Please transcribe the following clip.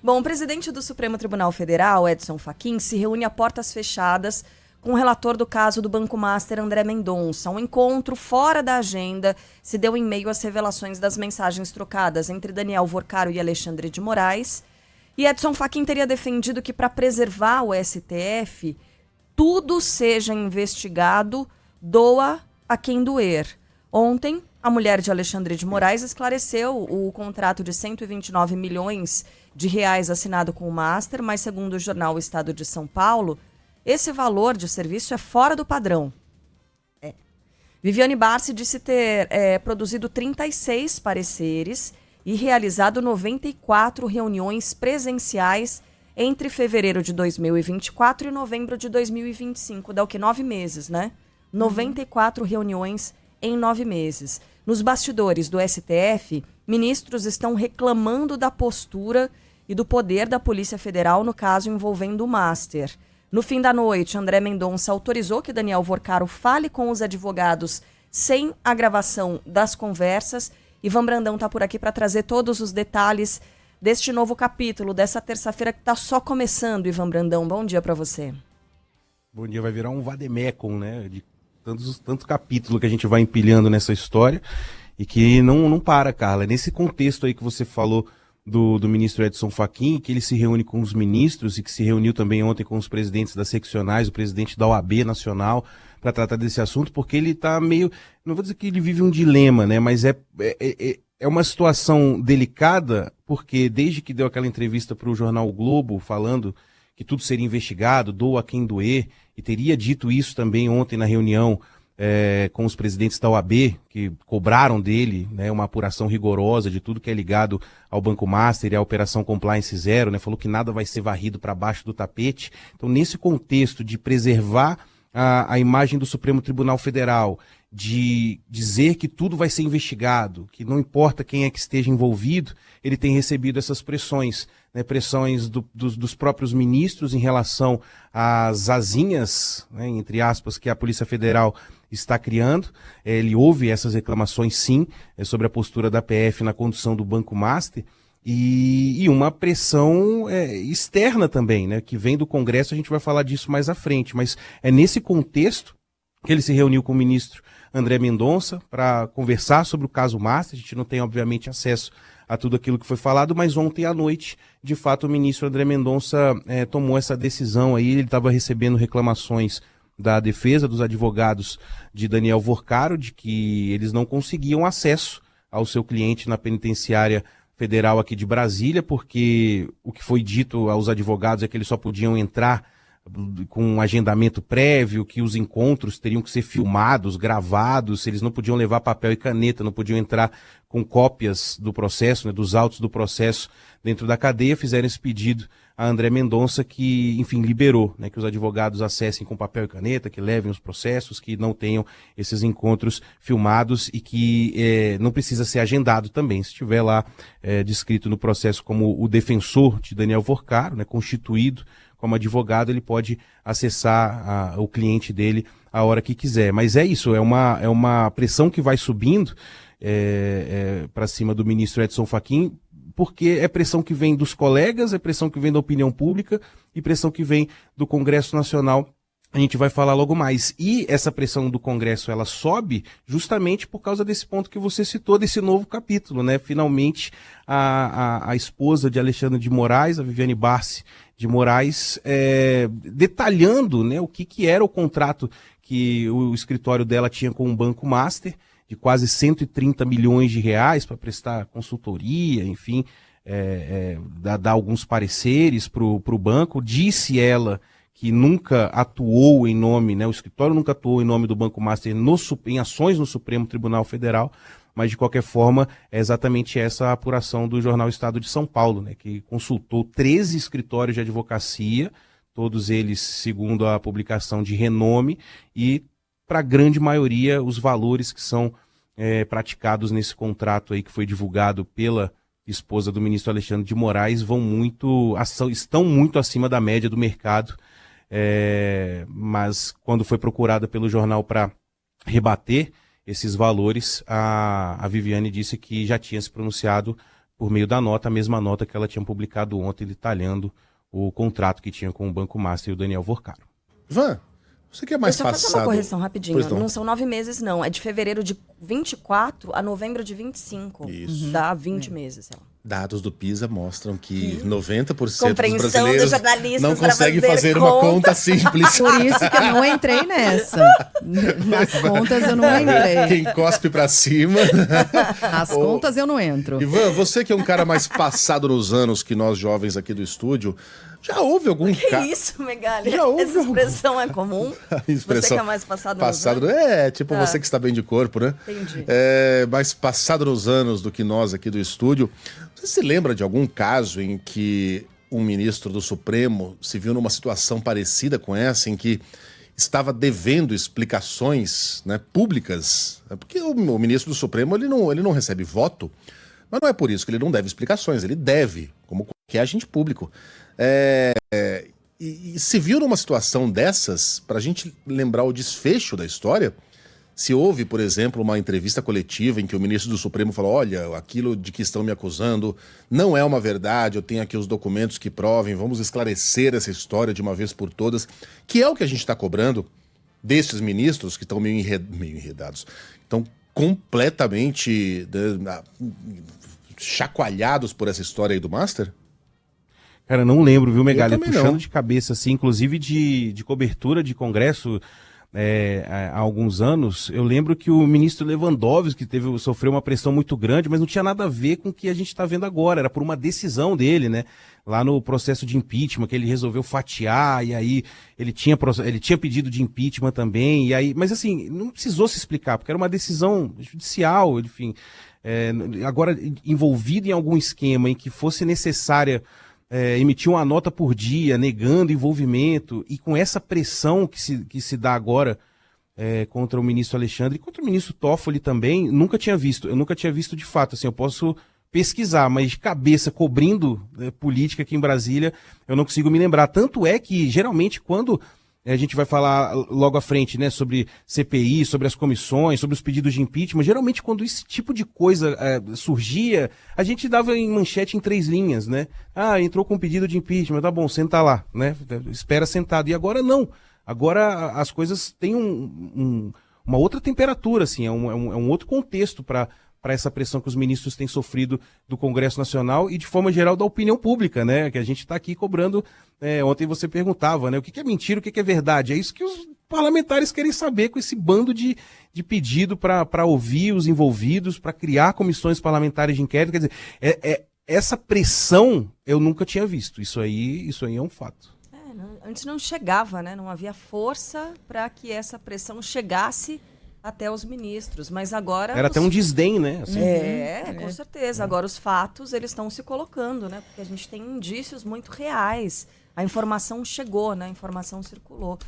Bom, o presidente do Supremo Tribunal Federal, Edson Fachin, se reúne a portas fechadas com o relator do caso do Banco Master, André Mendonça. Um encontro fora da agenda se deu em meio às revelações das mensagens trocadas entre Daniel Vorcaro e Alexandre de Moraes. E Edson Fachin teria defendido que, para preservar o STF, tudo seja investigado, doa a quem doer. Ontem, a mulher de Alexandre de Moraes esclareceu o contrato de 129 milhões de reais assinado com o Master, mas segundo o jornal O Estado de São Paulo, esse valor de serviço é fora do padrão. Viviane Barsi disse ter produzido 36 pareceres e realizado 94 reuniões presenciais entre fevereiro de 2024 e novembro de 2025. Dá o quê? 9 meses, né? 94 reuniões em 9 meses. Nos bastidores do STF, ministros estão reclamando da postura e do poder da Polícia Federal no caso envolvendo o Master. No fim da noite, André Mendonça autorizou que Daniel Vorcaro fale com os advogados sem a gravação das conversas. Ivan Brandão está por aqui para trazer todos os detalhes deste novo capítulo, dessa terça-feira que está só começando. Ivan Brandão, bom dia para você. Bom dia, vai virar um vademecum, né? De tanto capítulo que a gente vai empilhando nessa história e que não para, Carla. Nesse contexto aí que você falou do ministro Edson Fachin, que ele se reúne com os ministros e que se reuniu também ontem com os presidentes das seccionais, o presidente da OAB Nacional, para tratar desse assunto, porque ele está meio, não vou dizer que ele vive um dilema, né, mas é uma situação delicada, porque desde que deu aquela entrevista para o jornal o Globo, falando que tudo seria investigado, doa quem doer, e teria dito isso também ontem na reunião com os presidentes da OAB, que cobraram dele, né, uma apuração rigorosa de tudo que é ligado ao Banco Master e à Operação Compliance Zero, né, falou que nada vai ser varrido para baixo do tapete. Então, nesse contexto de preservar a imagem do Supremo Tribunal Federal, de dizer que tudo vai ser investigado, que não importa quem é que esteja envolvido, ele tem recebido essas pressões, né, pressões dos próprios ministros em relação às asinhas, né, entre aspas, que a Polícia Federal está criando. Ele ouve essas reclamações, sim, sobre a postura da PF na condução do Banco Master, e uma pressão externa também, né, que vem do Congresso. A gente vai falar disso mais à frente, mas é nesse contexto que ele se reuniu com o ministro André Mendonça para conversar sobre o caso Master. A gente não tem, obviamente, acesso a tudo aquilo que foi falado, mas ontem à noite, de fato, o ministro André Mendonça tomou essa decisão aí. Ele estava recebendo reclamações da defesa dos advogados de Daniel Vorcaro, de que eles não conseguiam acesso ao seu cliente na penitenciária federal aqui de Brasília, porque o que foi dito aos advogados é que eles só podiam entrar com um agendamento prévio, que os encontros teriam que ser filmados, gravados, eles não podiam levar papel e caneta, não podiam entrar com cópias do processo, né, dos autos do processo dentro da cadeia. Fizeram esse pedido a André Mendonça, que, enfim, liberou, né, que os advogados acessem com papel e caneta, que levem os processos, que não tenham esses encontros filmados e que não precisa ser agendado também. Se estiver lá descrito no processo como o defensor de Daniel Vorcaro, né, constituído como advogado, ele pode acessar o cliente dele a hora que quiser. Mas é isso, é uma pressão que vai subindo para cima do ministro Edson Fachin, porque é pressão que vem dos colegas, é pressão que vem da opinião pública e pressão que vem do Congresso Nacional. A gente vai falar logo mais. E essa pressão do Congresso, ela sobe justamente por causa desse ponto que você citou, desse novo capítulo, né? Finalmente, a esposa de Alexandre de Moraes, a Viviane Barsi de Moraes, detalhando, né, o que era o contrato que o escritório dela tinha com o Banco Master, de quase 130 milhões de reais para prestar consultoria, enfim, dar alguns pareceres para o banco. Disse ela que nunca atuou em nome, né, o escritório nunca atuou em nome do Banco Master em ações no Supremo Tribunal Federal, mas de qualquer forma é exatamente essa a apuração do jornal Estado de São Paulo, né, que consultou 13 escritórios de advocacia, todos eles, segundo a publicação, de renome, e para a grande maioria os valores que são praticados nesse contrato aí que foi divulgado pela esposa do ministro Alexandre de Moraes estão muito acima da média do mercado. Mas quando foi procurada pelo jornal para rebater esses valores, a Viviane disse que já tinha se pronunciado por meio da nota, a mesma nota que ela tinha publicado ontem, detalhando o contrato que tinha com o Banco Master e o Daniel Vorcaro. Ivan, você que é mais Deixa eu passado... fazer uma correção rapidinho. Pois não. Não são 9 meses, não. É de fevereiro de 24 a novembro de 25. Isso. Dá 20 meses, sei lá. Dados do PISA mostram que 90% dos Compreensão dos brasileiros jornalistas não para conseguem fazer fazer uma conta. conta simples. Por isso que eu não entrei nessa. Nas contas eu não entrei. Quem cospe pra cima. Nas contas eu não entro. Ivan, você que é um cara mais passado nos anos que nós jovens aqui do estúdio, já houve algum Que caso? isso, Megali? Já houve Essa expressão é comum? Você que é mais passado nos anos? Tipo Tá. você que está bem de corpo, né? Entendi. Mais passado nos anos do que nós aqui do estúdio. Você se lembra de algum caso em que um ministro do Supremo se viu numa situação parecida com essa, em que estava devendo explicações, né, públicas? Porque o ministro do Supremo ele não recebe voto, mas não é por isso que ele não deve explicações, ele deve, como qualquer agente público. E se viu numa situação dessas, para a gente lembrar o desfecho da história, se houve, por exemplo, uma entrevista coletiva em que o ministro do Supremo falou: olha, aquilo de que estão me acusando não é uma verdade, eu tenho aqui os documentos que provem, vamos esclarecer essa história de uma vez por todas, que é o que a gente está cobrando desses ministros que estão meio enredados, estão completamente chacoalhados por essa história aí do Master? Cara, não lembro, viu, Megali? também Puxando não. de cabeça, assim, inclusive de cobertura de congresso há alguns anos, eu lembro que o ministro Lewandowski sofreu uma pressão muito grande, mas não tinha nada a ver com o que a gente está vendo agora, era por uma decisão dele, né? Lá no processo de impeachment, que ele resolveu fatiar, e aí ele tinha pedido de impeachment também, e aí, mas assim, não precisou se explicar, porque era uma decisão judicial, enfim. Agora, envolvido em algum esquema em que fosse necessária emitir uma nota por dia, negando envolvimento, e com essa pressão que se dá agora contra o ministro Alexandre e contra o ministro Toffoli também, eu nunca tinha visto de fato, assim, eu posso pesquisar, mas de cabeça, cobrindo política aqui em Brasília, eu não consigo me lembrar. Tanto é que, geralmente, quando a gente vai falar logo à frente, né, sobre CPI, sobre as comissões, sobre os pedidos de impeachment, geralmente quando esse tipo de coisa surgia, a gente dava em manchete em 3 linhas, né? Ah, entrou com pedido de impeachment, tá bom, senta lá, né? Espera sentado. E agora não. Agora as coisas têm uma outra temperatura, assim, é um outro contexto para essa pressão que os ministros têm sofrido do Congresso Nacional e, de forma geral, da opinião pública, né? Que a gente está aqui cobrando. Ontem você perguntava, né? O que é mentira, o que é verdade? É isso que os parlamentares querem saber com esse bando de pedido para ouvir os envolvidos, para criar comissões parlamentares de inquérito. Quer dizer, essa pressão eu nunca tinha visto. Isso aí é um fato. Antes não chegava, né? Não havia força para que essa pressão chegasse até os ministros, mas agora... Era até um desdém, né? Assim. Com certeza. Agora os fatos, eles estão se colocando, né? Porque a gente tem indícios muito reais. A informação chegou, né? A informação circulou.